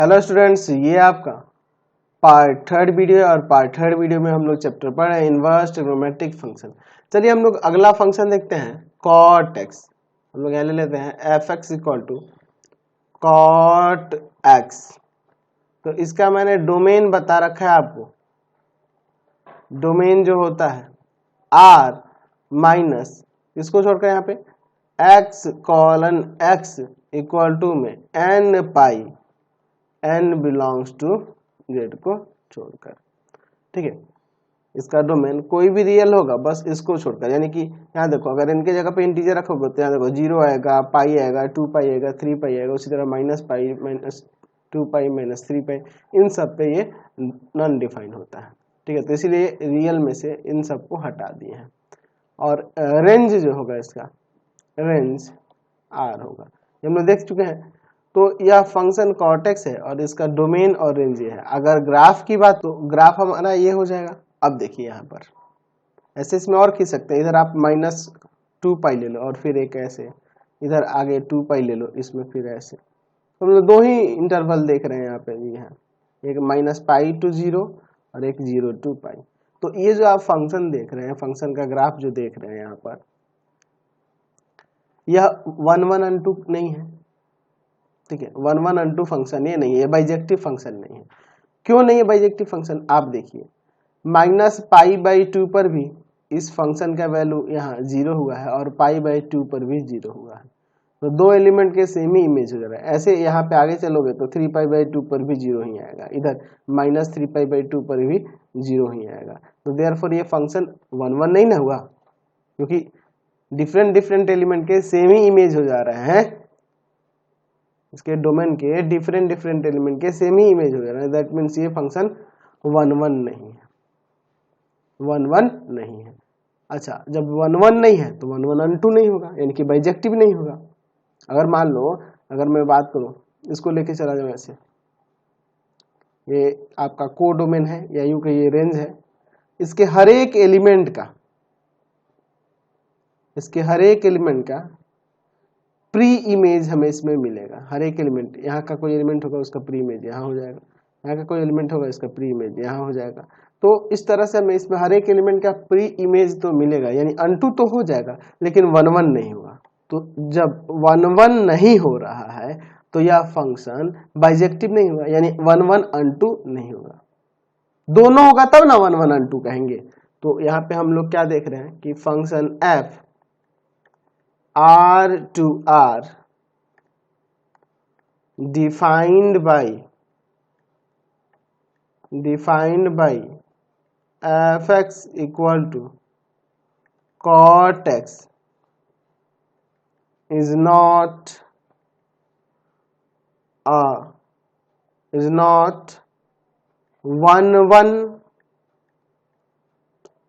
Hello students, ये आपका part third video है और पार्ट थर्ड वीडियो में हम लोग चैप्टर पढ़ रहे हैं इनवर्स ट्रिग्नोमेट्रिक फंक्शन। चलिए हम लोग अगला फंक्शन देखते हैं कॉट एक्स। हम लोग यहाँ ले लेते हैं f x equal to cot x. तो इसका मैंने डोमेन बता रखा है आपको। डोमेन जो होता है आर माइनस इसको छोड़कर यहाँ पे x colon x equal to में n pi n belongs to z को छोड़कर। ठीक है, इसका डोमेन कोई भी रियल होगा बस इसको छोड़कर, यानी कि यहाँ देखो अगर इनके जगह पे इंटीजर रखोगे तो यहाँ देखो 0 आएगा, पाई आएगा, 2 पाई आएगा, 3 पाई आएगा, उसी तरह माइनस पाई, माइनस 2 पाई, माइनस 3 पाई, इन सब पे ये नॉन डिफाइन होता है। ठीक है, तो इसीलिए रियल में से इन सबको हटा दिए हैं। और रेंज जो होगा इसका रेंज आर होगा, हम लोग देख चुके हैं। तो यह फंक्शन कॉर्टेक्स है और इसका डोमेन और रेंज है। अगर ग्राफ की बात तो ग्राफ हमारा ये हो जाएगा। अब देखिए यहाँ पर ऐसे इसमें और खींच सकते हैं, इधर आप माइनस 2 पाई ले लो और फिर एक ऐसे, इधर आगे 2 पाई ले लो, इसमें फिर ऐसे। तो हम लोग दो ही इंटरवल देख रहे हैं यहाँ पे भी, यहाँ एक माइनस पाई टू 0 और एक 0 टू पाई। तो ये जो आप फंक्शन देख रहे हैं, फंक्शन का ग्राफ जो देख रहे हैं यहाँ पर, यह 1 1 and 2 नहीं है। ठीक है, 1 1 and 2 फंक्शन ये नहीं है, बाइजेक्टिव फंक्शन नहीं है। क्यों नहीं है बाइजेक्टिव फंक्शन? आप देखिए माइनस पाई बाई 2 पर भी इस फंक्शन का वैल्यू यहाँ 0 हुआ है और पाई बाई 2 पर भी 0 हुआ है। तो दो एलिमेंट के सेम ही इमेज हो जा रहा है। ऐसे यहाँ पे आगे चलोगे तो 3 पाई बाई 2 पर भी 0 ही आएगा, इधर माइनस 3 पाई बाई 2 पर भी 0 ही आएगा। तो देयरफॉर ये फंक्शन 1 1 नहीं ना हुआ, क्योंकि डिफरेंट डिफरेंट एलिमेंट के सेम ही इमेज हो जा रहे हैं। इसके डोमेन के डिफरेंट डिफरेंट एलिमेंट के सेम ही इमेज हो जा रहा है। दैट मीन्स ये फंक्शन 1 1 नहीं है, 1 1 नहीं है। अच्छा, जब 1 1 नहीं है तो 1 1 and 2 नहीं होगा, यानी कि बाइजेक्टिव नहीं होगा। अगर मान लो, अगर मैं बात करूं, इसको लेके चला जाऊं ऐसे, ये आपका को डोमेन है या यूं कहिए रेंज है। इसके हर एक एलिमेंट का, इसके हर एक एलिमेंट का प्री इमेज हमें इसमें मिलेगा। हर एक एलिमेंट, यहाँ का कोई एलिमेंट होगा उसका प्री इमेज यहाँ हो जाएगा, यहाँ का कोई एलिमेंट होगा इसका प्री इमेज यहाँ हो जाएगा। तो इस तरह से हमें इसमें हर एक एलिमेंट का प्री इमेज तो मिलेगा, यानी अनटू तो हो जाएगा लेकिन 1 1 नहीं होगा। तो जब 1 1 नहीं हो रहा है तो यह फंक्शन बाइजेक्टिव नहीं होगा, यानी 1 1 अनटू नहीं होगा। दोनों होगा तब ना 1 1 अनटू कहेंगे। तो यहाँ पे हम लोग क्या देख रहे हैं कि function F R to R defined by fx equal to cot x is not 1 1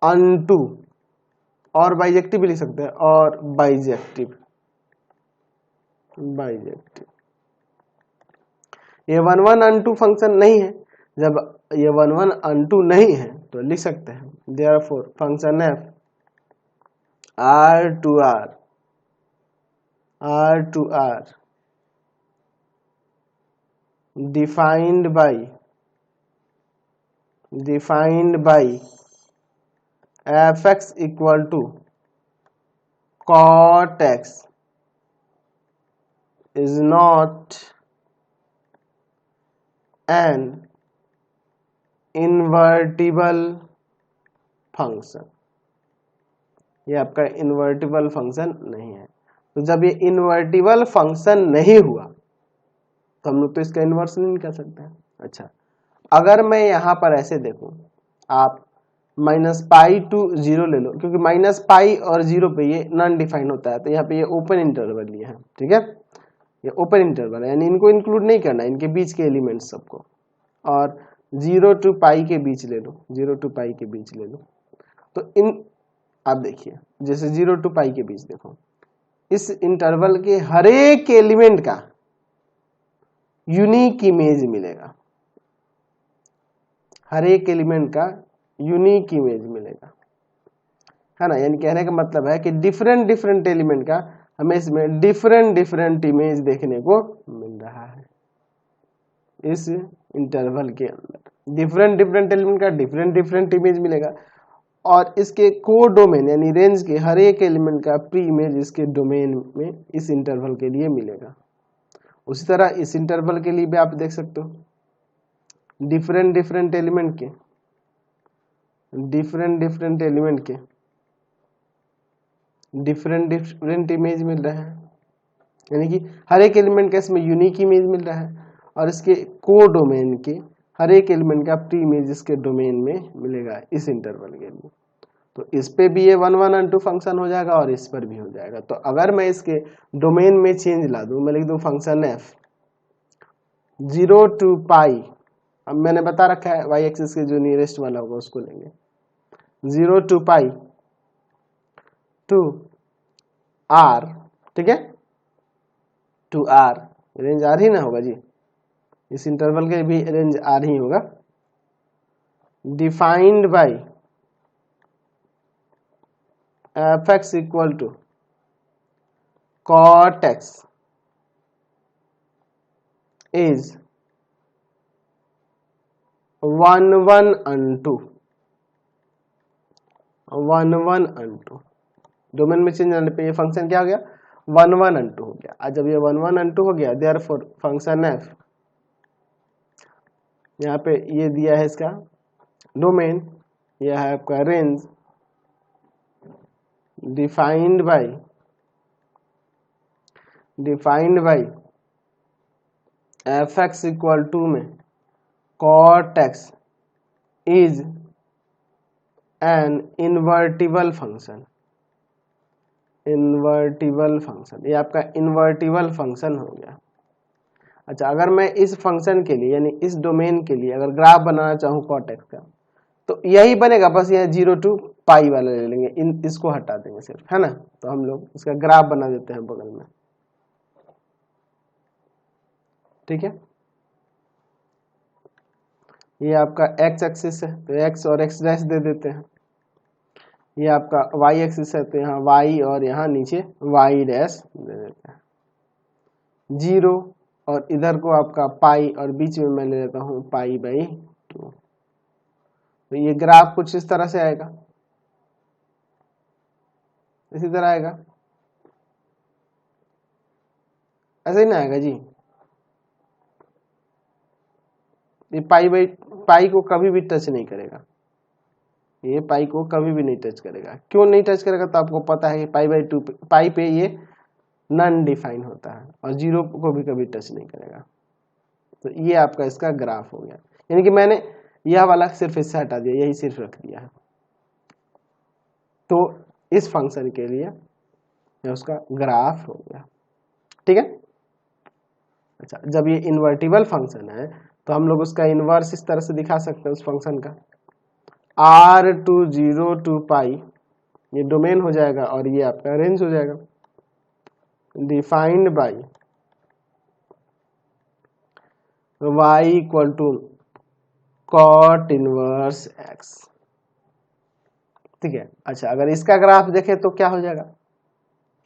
unto, और बाइजेक्टिव भी लिख सकते हैं, और बाइजेक्टिव ये 1 1 अनटू फंक्शन नहीं है। जब ये 1 1 अनटू नहीं है तो लिख सकते हैं therefore function F R to R defined by fx equal to cot x is not an invertible function. ये आपका इन्वर्टिबल फंक्शन नहीं है। तो जब ये इन्वर्टिबल फंक्शन नहीं हुआ तो हम लोग तो इसका इन्वर्स नहीं कर सकते हैं। अच्छा, अगर मैं यहाँ पर ऐसे देखूं, आप माइनस पाई टू 0 ले लो, क्योंकि माइनस पाई और 0 पे ये नॉन डिफाइन होता है, तो यहाँ पे ये ओपन इंटरवल लिए है। ठीक है, ये ओपन इंटरवल है, यानी इनको इंक्लूड नहीं करना, इनके बीच के एलिमेंट्स सबको। और 0 टू पाई के बीच ले लो, 0 टू पाई के बीच ले लो। तो इन, आप देखिए जैसे 0 टू पाई के बीच देखो, इस इंटरवल के हर एक एलिमेंट का यूनिक इमेज मिलेगा, हर एक एलिमेंट का यूनिक इमेज मिलेगा, है ना। यानी कहने का मतलब है कि डिफरेंट डिफरेंट एलिमेंट का हमें इसमें डिफरेंट डिफरेंट इमेज देखने को मिल रहा है। इस इंटरवल के अंदर डिफरेंट डिफरेंट एलिमेंट का डिफरेंट डिफरेंट इमेज मिलेगा, और इसके को डोमेन यानी रेंज के हर एक एलिमेंट का प्री इमेज इसके डोमेन में इस इंटरवल के लिए मिलेगा। उसी तरह इस इंटरवल के लिए भी आप देख सकते हो डिफरेंट डिफरेंट एलिमेंट के डिफरेंट डिफरेंट इमेज मिल रहा है, यानी कि हर एक एलिमेंट का इसमें यूनिक इमेज मिल रहा है, और इसके को डोमेन के हर एक एलिमेंट का प्री इमेज इसके डोमेन में मिलेगा इस इंटरवल के लिए। तो इस पे भी ये 1 1 and 2 फंक्शन हो जाएगा और इस पर भी हो जाएगा। तो अगर मैं इसके डोमेन में चेंज ला दूं, मैं लिख दूं फंक्शन f 0 to पाई, अब मैंने बता रखा है y एक्सिस के जो नियरेस्ट वाला होगा उसको लेंगे, 0 to पाई टू r, ठीक है, टू r, रेंज r ही ना होगा जी, इस इंटरवल के भी रेंज r ही होगा, defined by fx equal to cot x is 1 1 and 2 domain में चेंज आने पे ये फंक्शन क्या हो गया 1 1 and 2 हो गया। आज जब ये 1 1 and 2 हो गया, देयरफॉर फंक्शन f यहाँ पे ये दिया है इसका डोमेन, यह है आपका range defined by fx equal to में cot x is an invertible function, ये आपका इनवर्टिबल फंक्शन हो गया। अच्छा, अगर मैं इस फंक्शन के लिए यानी इस डोमेन के लिए अगर ग्राफ बनाना चाहूँ cot x का, तो यही बनेगा, बस यहाँ 0 to पाई वाला ले लेंगे, इसको हटा देंगे सिर्फ, है ना। तो हम लोग इसका ग्राफ बना देते हैं बगल में, ठीक है। ये आपका x एक्सिस है तो x और x डैश दे देते हैं, ये आपका y एक्सिस है तो यहाँ y और यहाँ नीचे y डैश दे देते हैं, 0 और इधर को आपका पाई और बीच में मैं ले लेता हूँ पाई बाई 2। तो ये ग्राफ कुछ इस तरह से आएगा, इसी तरह आएगा, ऐसे ही ना आएगा जी। ये पाई को कभी भी टच नहीं करेगा, ये पाई को कभी भी नहीं टच करेगा। क्यों नहीं टच करेगा? तो आपको पता है कि पाई बाई 2 पाई पे ये नॉन डिफाइन होता है और 0 को भी कभी टच नहीं करेगा। तो ये आपका इसका ग्राफ हो गया, यानी कि मैंने यह वाला सिर्फ इससे हटा दिया, यही सिर्फ रख दिया है। तो इस फंक्शन के लिए यह उसका ग्राफ हो गया, ठीक है। अच्छा, जब ये इन्वर्टिबल फंक्शन है तो हम लोग उसका इनवर्स इस तरह से दिखा सकते हैं उस फंक्शन का, r टू 0 to पाई, ये डोमेन हो जाएगा और ये आपका रेंज हो जाएगा, defined by y equal to cot inverse x, ठीक है। अच्छा, अगर इसका ग्राफ देखें तो क्या हो जाएगा,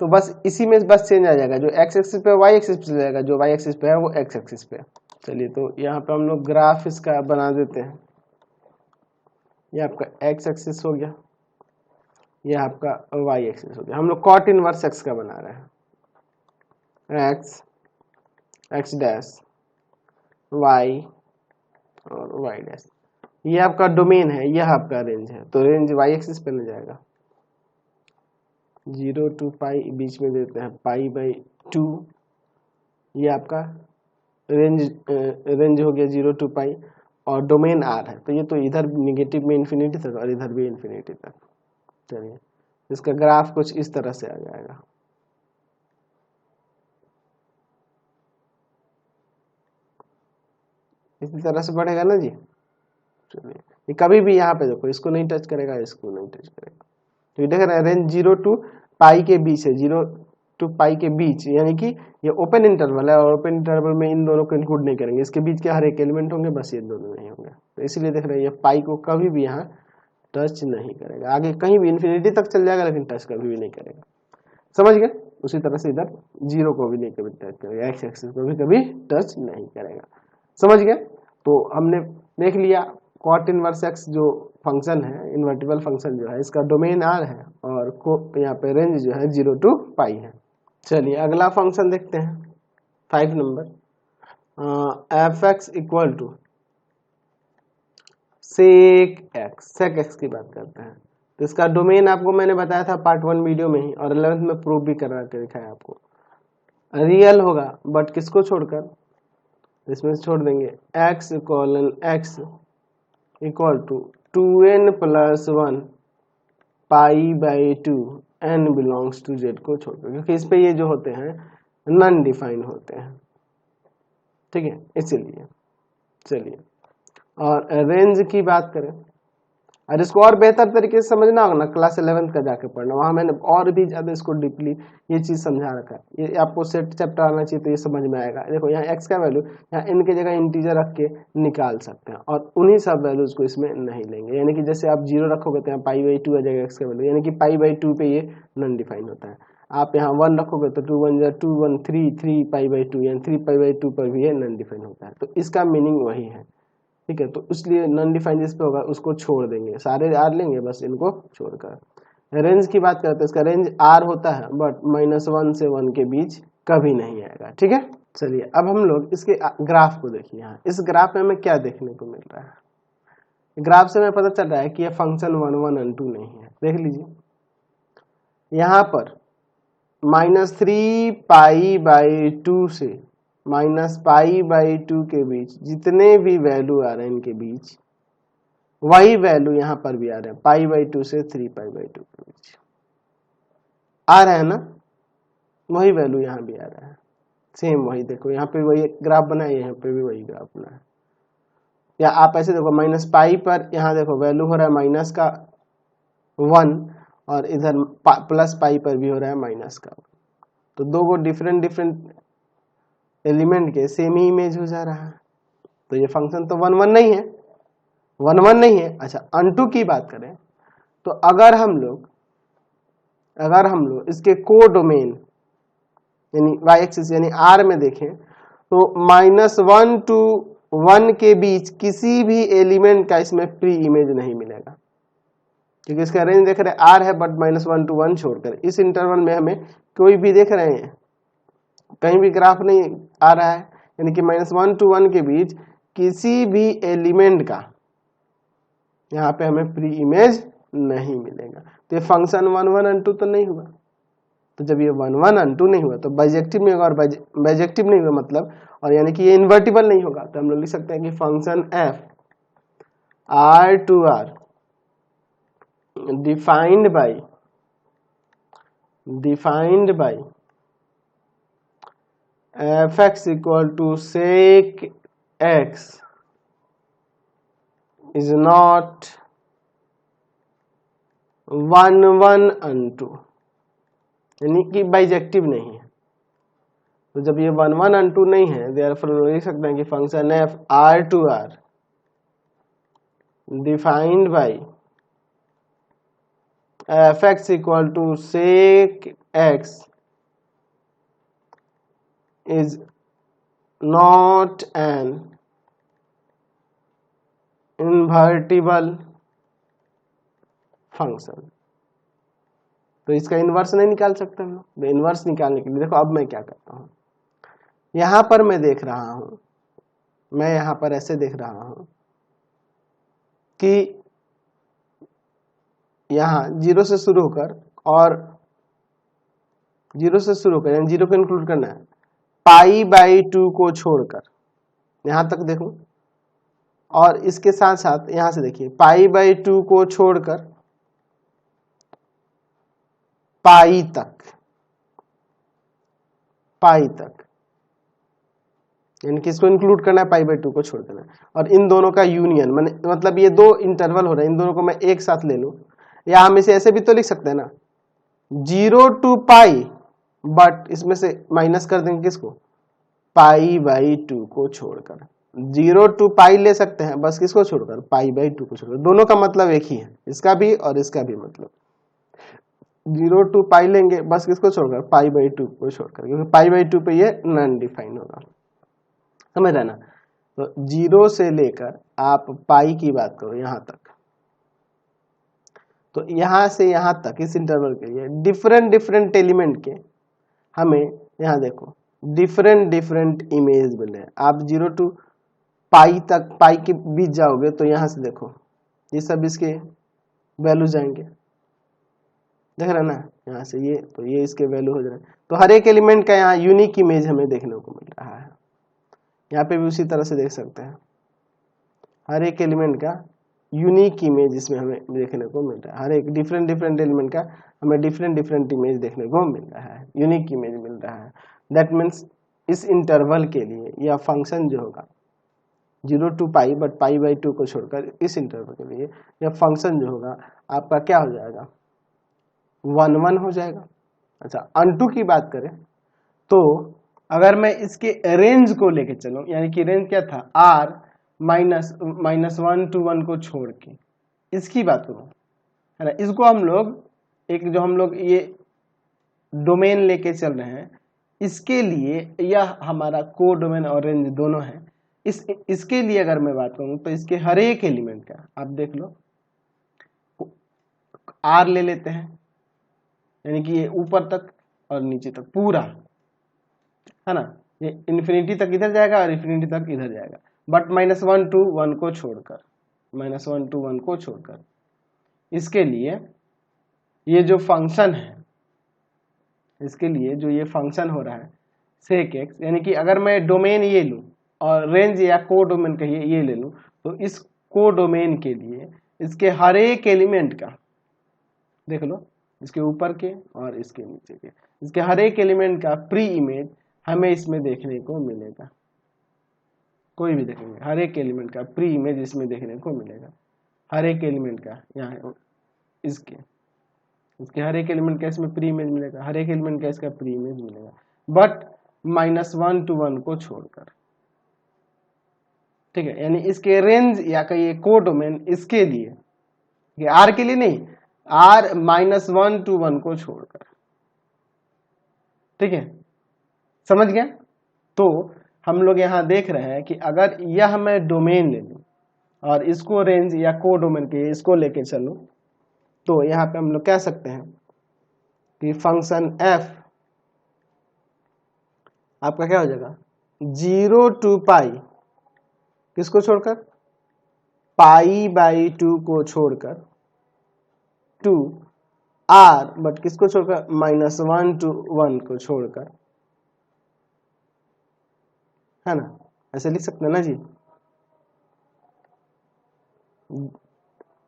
तो बस इसी में बस चेंज आ जाएगा, जो x एक्सिस पे y एक्सिस पे चला जाएगा, जो y एक्सिस पे है वो x एक्सिस पे। चलिए, तो यहाँ पे हम लोग ग्राफ इसका बना देते हैं। ये आपका x एक्सिस हो गया, ये आपका y एक्सिस हो गया। हम लोग cot इनवर्स x का बना रहे हैं, x डैश y और y डैश, ये आपका डोमेन है, यह आपका रेंज है, तो रेंज y एक्सिस पे ले जाएगा, 0 to पाई, बीच में देते हैं पाई बाई 2, ये आपका रेंज हो गया 0 to पाई और डोमेन r है, तो ये तो इधर निगेटिव में इन्फिनिटी तक और इधर भी इन्फिनिटी तक। चलिए, इसका ग्राफ कुछ इस तरह से आ जाएगा, इसी तरह से बढ़ेगा ना जी। चलिए, ये कभी भी यहाँ पे देखो, इसको नहीं टच करेगा, इसको नहीं टच करेगा। तो ये देख रहे हैं रेंज 0 to पाई के बीच है, 0 to पाई के बीच, यानी कि ये ओपन इंटरवल है और ओपन इंटरवल में इन दोनों को इंक्लूड नहीं करेंगे, इसके बीच के हर एक एलिमेंट होंगे, बस ये दोनों नहीं होंगे। तो इसलिए देख रहे हैं ये पाई को कभी भी यहाँ टच नहीं करेगा, आगे कहीं भी इन्फिनिटी तक चल जाएगा लेकिन टच कभी भी नहीं करेगा, समझ गए। उसी तरह से इधर 0 को भी नहीं कभी टच करेगा, एक्स एक्सिस को भी कभी टच नहीं करेगा। समझ गए? तो हमने देख लिया कॉट इनवर्स एक्स जो फंक्शन है, इन्वर्टिबल फंक्शन जो है, इसका डोमेन आर है और यहाँ पे रेंज जो है 0 to पाई है। चलिए अगला फंक्शन देखते हैं 5 number, f x equal to sec x की बात करते हैं। तो इसका डोमेन आपको मैंने बताया था पार्ट 1 वीडियो में ही, और 11th में प्रूव भी करा के दिखाया आपको। रियल होगा बट किसको छोड़कर, इसमें से छोड़ देंगे x colon x equal to 2n plus 1 pi by 2 n belongs to z को छोड़कर, क्योंकि इस पे ये जो होते हैं नॉन डिफाइन होते हैं, ठीक है, इसीलिए। चलिए और रेंज की बात करें, और इसको और बेहतर तरीके से समझना होगा ना, क्लास 11th का जाके पढ़ना, वहां मैंने और भी ज्यादा इसको डीपली ये चीज समझा रखा है। ये आपको सेट चैप्टर आना चाहिए तो ये समझ में आएगा। देखो यहाँ x का वैल्यू यहाँ n की जगह इंटीजर रख के निकाल सकते हैं, और उन्हीं सब वैल्यूज को इसमें नहीं लेंगे। यानी कि जैसे आप 0 रखोगे तो यहाँ पाई बाई 2 आ जाएगा x का वैल्यू, यानी कि पाई बाई 2 पे ये नॉन डिफाइन होता है। आप यहाँ 1 रखोगे तो 2 1 2 1 3 पाई बाई 2, यानी 3 पाई बाई 2 पर भी ये नॉन डिफाइन होता है। तो इसका मीनिंग वही है, ठीक है। तो इसलिए नॉन डिफाइन जिस पे होगा उसको छोड़ देंगे, सारे आर लेंगे बस इनको छोड़कर। रेंज की बात करते हैं, इसका रेंज आर होता है बट -1 से 1 के बीच कभी नहीं आएगा, ठीक है। चलिए अब हम लोग इसके ग्राफ को देखिए। यहाँ इस ग्राफ में हमें क्या देखने को मिल रहा है, ग्राफ से हमें पता चल रहा है कि यह फंक्शन 1 1 और 2 नहीं है। देख लीजिए यहाँ पर -3 पाई बाई 2 से -पाई बाई 2 के बीच जितने भी वैल्यू आ रहे हैं इनके बीच वही वैल्यू यहाँ पर भी आ रहे हैं, पाई बाई 2 से 3 पाई बाई 2 के बीच आ रहे हैं ना, वही वैल्यू यहाँ भी आ रहा है, सेम वही। देखो यहाँ पे वही ग्राफ बना है, यहाँ पे भी वही ग्राफ बना है। या आप ऐसे देखो -पाई पर यहाँ देखो वैल्यू हो रहा है माइनस का 1, और इधर +पाई पर भी हो रहा है माइनस का। तो दो को डिफरेंट एलिमेंट के सेम ही इमेज हो जा रहा है। तो ये फंक्शन तो 1 1 नहीं है, 1 1 नहीं है। अच्छा अनटू की बात करें तो अगर हम लोग इसके को डोमेन यानी y एक्सिस यानी r में देखें तो -1 to 1 के बीच किसी भी एलिमेंट का इसमें प्री इमेज नहीं मिलेगा, क्योंकि इसका रेंज देख रहे हैं r है बट -1 to 1 छोड़कर इस इंटरवल में हमें कोई भी देख रहे हैं कहीं भी ग्राफ नहीं आ रहा है, यानी कि -1 to 1 के बीच किसी भी एलिमेंट का यहाँ पे हमें प्री इमेज नहीं मिलेगा। तो ये फंक्शन 1 1 और 2 तो नहीं हुआ। तो जब ये 1 1 और 2 नहीं हुआ तो बाइजेक्टिव नहीं होगा, और बाइजेक्टिव नहीं हुआ मतलब, और यानी कि ये इन्वर्टिबल नहीं होगा। तो हम लोग लिख सकते हैं कि function f r to r defined by f x equal to sec x is not 1 1 and 2, यानी कि बाइजेक्टिव नहीं है। तो जब ये 1 1 and 2 नहीं है, देयरफॉर लिख सकते हैं कि function f r to r defined by f x equal to sec x is not an invertible function। तो इसका इन्वर्स नहीं निकाल सकते हम लोग। इन्वर्स निकालने के लिए देखो अब मैं क्या करता हूं, यहां पर मैं देख रहा हूं, मैं यहां पर ऐसे देख रहा हूं कि यहां 0 से शुरू होकर और 0 से शुरू होकर यानी 0 को इंक्लूड करना है, पाई बाई 2 को छोड़कर यहां तक देखो, और इसके साथ साथ यहां से देखिए पाई बाई 2 को छोड़कर पाई तक यानी कि इसको इंक्लूड करना है, पाई बाई 2 को छोड़ देना है। और इन दोनों का यूनियन मतलब ये दो इंटरवल हो रहे हैं, इन दोनों को मैं एक साथ ले लूं, या हम इसे ऐसे भी तो लिख सकते हैं ना 0 to पाई, बट इसमें से माइनस कर देंगे किसको, पाई बाई 2 को छोड़कर। 0 to पाई ले सकते हैं बस किसको छोड़कर, पाई बाई 2 को छोड़कर। दोनों का मतलब एक ही है, इसका भी और इसका भी मतलब 0 to पाई लेंगे बस किसको छोड़कर, पाई बाई 2 को छोड़कर, क्योंकि पाई बाई 2 पे ये नॉन डिफाइन होगा, समझ रहे ना। तो 0 से लेकर आप पाई की बात करो यहाँ तक, तो यहाँ से यहाँ तक इस इंटरवल के लिए डिफरेंट डिफरेंट एलिमेंट के हमें यहाँ देखो डिफरेंट डिफरेंट इमेज मिले। आप 0 to पाई तक, पाई के बीच जाओगे तो यहाँ से देखो ये सब इसके वैल्यू जाएंगे, देख रहे ना, यहाँ से ये, तो ये इसके वैल्यू हो जाए। तो हर एक एलिमेंट का यहाँ यूनिक इमेज हमें देखने को मिल रहा है। यहाँ पे भी उसी तरह से देख सकते हैं, हर एक एलिमेंट का यूनिक इमेज इसमें हमें देखने को मिल रहा है। हर एक डिफरेंट डिफरेंट एलिमेंट का हमें डिफरेंट डिफरेंट इमेज देखने को मिल रहा है, यूनिक इमेज मिल रहा है। दैट मीन्स इस इंटरवल के लिए यह फंक्शन जो होगा 0 to pi, but pi by 2 को छोड़कर इस इंटरवल के लिए यह फंक्शन जो होगा आपका क्या हो जाएगा, 1 1 हो जाएगा। अच्छा, अनटू की बात करें तो अगर मैं इसके रेंज को लेके चलूं, यानी कि रेंज क्या था, r -1 to 1 को छोड़ के इसकी बात करूं, है ना, इसको हम लोग एक जो हम लोग ये डोमेन लेके चल रहे हैं, इसके लिए यह हमारा को डोमेन और रेंज दोनों है। इसके लिए अगर मैं बात करूं तो इसके हर एक एलिमेंट का आप देख लो r ले लेते हैं, यानी कि ये ऊपर तक और नीचे तक पूरा, है ना, ये इन्फिनिटी तक इधर जाएगा और इन्फिनिटी तक इधर जाएगा, बट -1 to 1 को छोड़कर, -1 to 1 को छोड़कर इसके लिए ये जो फंक्शन है, इसके लिए जो ये फंक्शन हो रहा है sec x, यानी कि अगर मैं डोमेन ये लूं और रेंज या को डोमेन कहिए ये ले लूं, तो इस को डोमेन के लिए इसके हर एक एलिमेंट का देख लो, इसके ऊपर के और इसके नीचे के, इसके हर एक एलिमेंट का प्री इमेज हमें इसमें देखने को मिलेगा। कोई भी देखेंगे हर एक एलिमेंट का प्री इमेज इसमें देखने को मिलेगा, हर एक एलिमेंट का, यहाँ इसके हर एक एलिमेंट का इसमें प्री इमेज मिलेगा, हर एक एलिमेंट का इसका प्री इमेज मिलेगा, बट -1 to 1 को छोड़कर, ठीक है। यानी इसके रेंज या कहिए को डोमेन इसके लिए, आर के लिए नहीं, r -1 to 1 को छोड़कर, ठीक है, समझ गया। तो हम लोग यहाँ देख रहे हैं कि अगर यह मैं डोमेन ले लूं और इसको रेंज या को डोमेन के इसको लेके चलूं, तो यहाँ पे हम लोग कह सकते हैं कि फंक्शन f आपका क्या हो जाएगा, 0 to पाई, किसको छोड़कर, पाई बाई 2 को छोड़कर, टू r, बट किसको छोड़कर, -1 to 1 को छोड़कर, है ना, ऐसे लिख सकते हैं ना जी।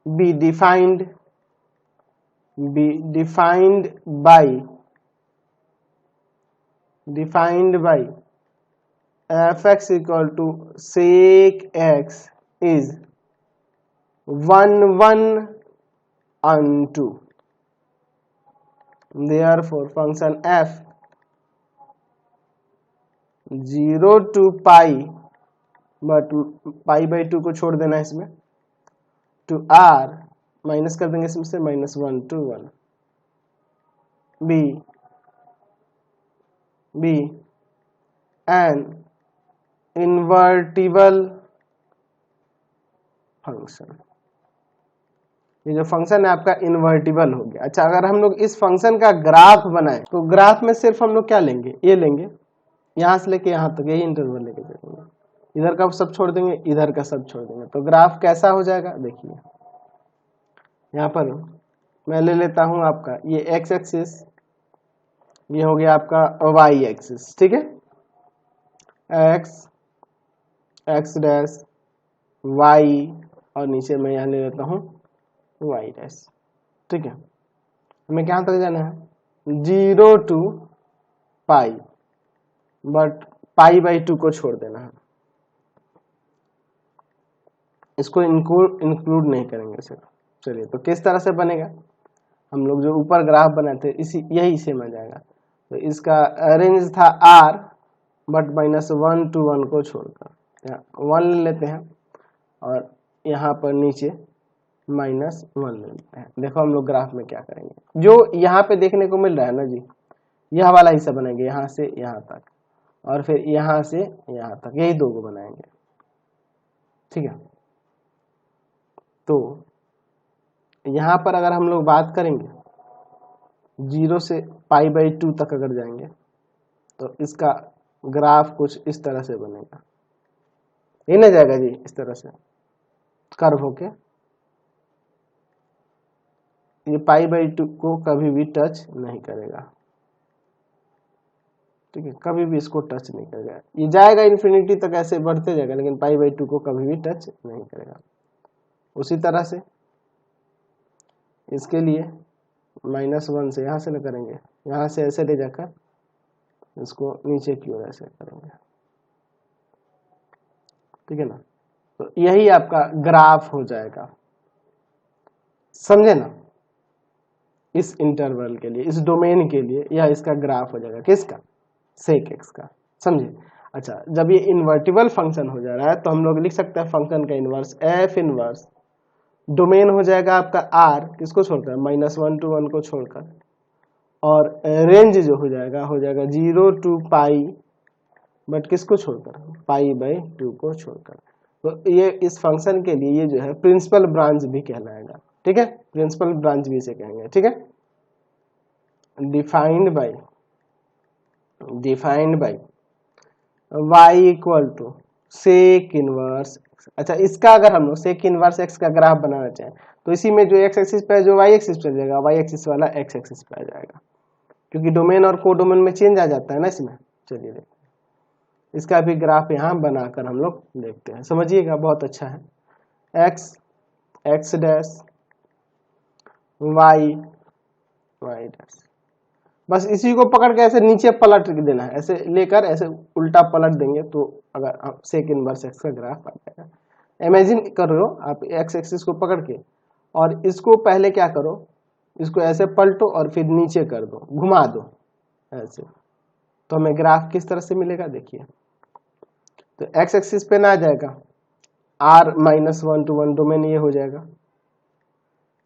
Be defined by f(x) equal to sec x is 1 1 unto, therefore function f 0 to pi, but pi by 2 को छोड़ देना है इसमें, टू r, माइनस कर देंगे इसमें से -1 to 1, be an invertible function. ये जो फंक्शन है आपका इनवर्टिबल हो गया। अच्छा, अगर हम लोग इस फंक्शन का ग्राफ बनाएं तो ग्राफ में सिर्फ हम लोग क्या लेंगे, ये लेंगे, यहां से लेके यहां तक यही इंटरवल लेके चलेंगे, इधर का सब छोड़ देंगे, इधर का सब छोड़ देंगे, तो ग्राफ कैसा हो जाएगा, देखिए यहाँ पर मैं ले लेता हूं आपका ये x एक्सिस, ये हो गया आपका y एक्सिस, ठीक है, x डैश y, और नीचे मैं यहाँ ले लेता हूँ y डैश, ठीक है। हमें कहाँ तक जाना है, 0 to pi, but pi by 2 को छोड़ देना है, इसको इंक्लूड नहीं करेंगे सिर्फ। चलिए, तो किस तरह से बनेगा, हम लोग जो ऊपर ग्राफ बनाए थे यही सेम आ जाएगा। तो इसका रेंज था r, बट -1 to 1 को छोड़कर, यहाँ 1 ले लेते हैं और यहाँ पर नीचे -1 ले लेते हैं। देखो हम लोग ग्राफ में क्या करेंगे, जो यहाँ पे देखने को मिल रहा है ना जी, यह वाला हिस्सा बनाएंगे यहाँ से यहाँ तक, और फिर यहाँ से यहाँ तक, यही दो को बनाएंगे, ठीक है। तो यहां पर अगर हम लोग बात करेंगे 0 से π/2 तक अगर जाएंगे तो इसका ग्राफ कुछ इस तरह से बनेगा, ये ना जाएगा जी, इस तरह से कर्व होके, ये π/2 को कभी भी टच नहीं करेगा, ठीक है, कभी भी इसको टच नहीं करेगा, ये जाएगा इन्फिनिटी तक ऐसे बढ़ते जाएगा, लेकिन π/2 को कभी भी टच नहीं करेगा। उसी तरह से इसके लिए -1 से यहाँ से न करेंगे, यहाँ से ऐसे ले जाकर इसको नीचे की ओर ऐसे करेंगे, ठीक है ना। तो यही आपका ग्राफ हो जाएगा, समझे ना। इस इंटरवल के लिए, इस डोमेन के लिए यह इसका ग्राफ हो जाएगा, किसका, सेक एक्स का, समझे। अच्छा, जब ये इन्वर्टिबल फंक्शन हो जा रहा है तो हम लोग लिख सकते हैं फंक्शन का इनवर्स एफ इनवर्स, डोमेन हो जाएगा आपका आर, किसको छोड़कर, -1 to 1 को छोड़कर, और रेंज जो हो जाएगा 0 to पाई, बट किसको छोड़कर, π/2 को छोड़कर। तो ये इस फंक्शन के लिए ये जो है प्रिंसिपल ब्रांच भी कहलाएगा, ठीक है, प्रिंसिपल ब्रांच भी इसे कहेंगे, ठीक है। Defined by y equal to sec inverse. अच्छा, इसका अगर हम लोग सेक इनवर्स x का ग्राफ बनाना चाहें तो इसी में जो x एक्सिस पे है जो y एक्सिस पे जाएगा, y एक्सिस वाला x एक्सिस पे आ जाएगा, क्योंकि डोमेन और को डोमेन में चेंज आ जाता है ना इसमें। चलिए देखते हैं, इसका भी ग्राफ यहाँ बनाकर हम लोग देखते हैं, समझिएगा, बहुत अच्छा है। x डैश y डैश, बस इसी को पकड़ के ऐसे नीचे पलट देना है, ऐसे लेकर ऐसे उल्टा पलट देंगे तो अगर आप सेक इनवर्स x का ग्राफ आ जाएगा। इमेजिन कर रहे हो आप x एक्सिस को पकड़ के, और इसको पहले क्या करो, इसको ऐसे पलटो और फिर नीचे कर दो, घुमा दो ऐसे, तो हमें ग्राफ किस तरह से मिलेगा देखिए। तो x एक्सिस पे ना आ जाएगा, r -1 to 1 डोमेन ये हो जाएगा,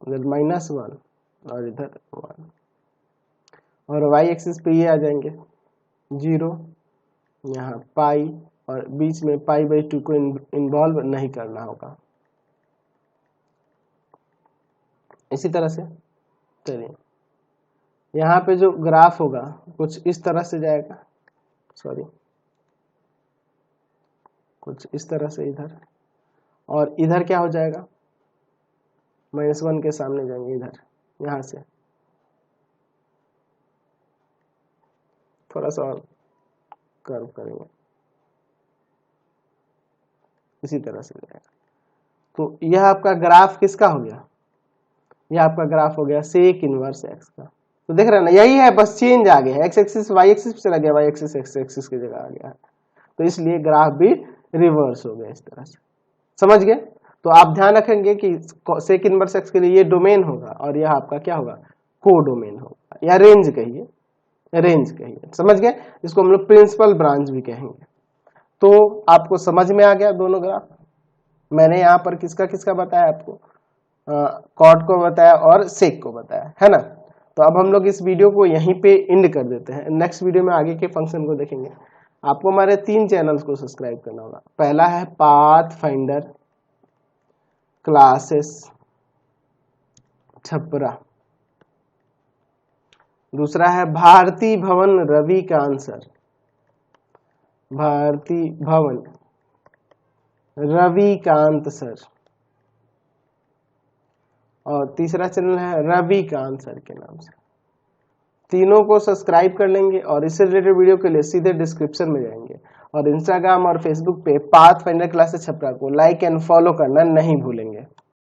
इधर -1 और इधर 1, और y एक्सिस पे ये आ जाएंगे 0, यहाँ पाई, और बीच में π/2 को इन्वॉल्व नहीं करना होगा। इसी तरह से चलिए, यहाँ पे जो ग्राफ होगा कुछ इस तरह से जाएगा, सॉरी कुछ इस तरह से इधर, और इधर क्या हो जाएगा, -1 के सामने जाएंगे इधर, यहाँ से थोड़ा सा और कर्व करेंगे, इसी तरह से जाएगा। तो यह आपका ग्राफ किसका हो गया, यह आपका ग्राफ हो गया सेक इनवर्स x का। तो देख रहे हैं ना, यही है, बस चेंज आ गया है, x एक्सिस y एक्सिस पे चला गया, y एक्सिस x एक्सिस की जगह आ गया है, तो इसलिए ग्राफ भी रिवर्स हो गया इस तरह से, समझ गए। तो आप ध्यान रखेंगे कि सेक इनवर्स x के लिए ये डोमेन होगा और यह आपका क्या होगा, को डोमेन होगा, या रेंज कहिए, समझ गए। इसको हम लोग प्रिंसिपल ब्रांच भी कहेंगे। तो आपको समझ में आ गया दोनों ग्राफ। मैंने यहाँ पर किसका किसका बताया आपको, कॉट को बताया और सेक को बताया, है ना। तो अब हम लोग इस वीडियो को यहीं पे एंड कर देते हैं, नेक्स्ट वीडियो में आगे के फंक्शन को देखेंगे। आपको हमारे 3 चैनल्स को सब्सक्राइब करना होगा। पहला है पाथफाइंडर क्लासेस छपरा, दूसरा है भारती भवन रविकांत सर, भारती भवन रविकांत सर, और तीसरा चैनल है रविकांत सर के नाम से। तीनों को सब्सक्राइब कर लेंगे और इससे रिलेटेड वीडियो के लिए सीधे डिस्क्रिप्शन में जाएंगे, और इंस्टाग्राम और फेसबुक पे पाथफाइंडर क्लासेस छपरा को लाइक एंड फॉलो करना नहीं भूलेंगे।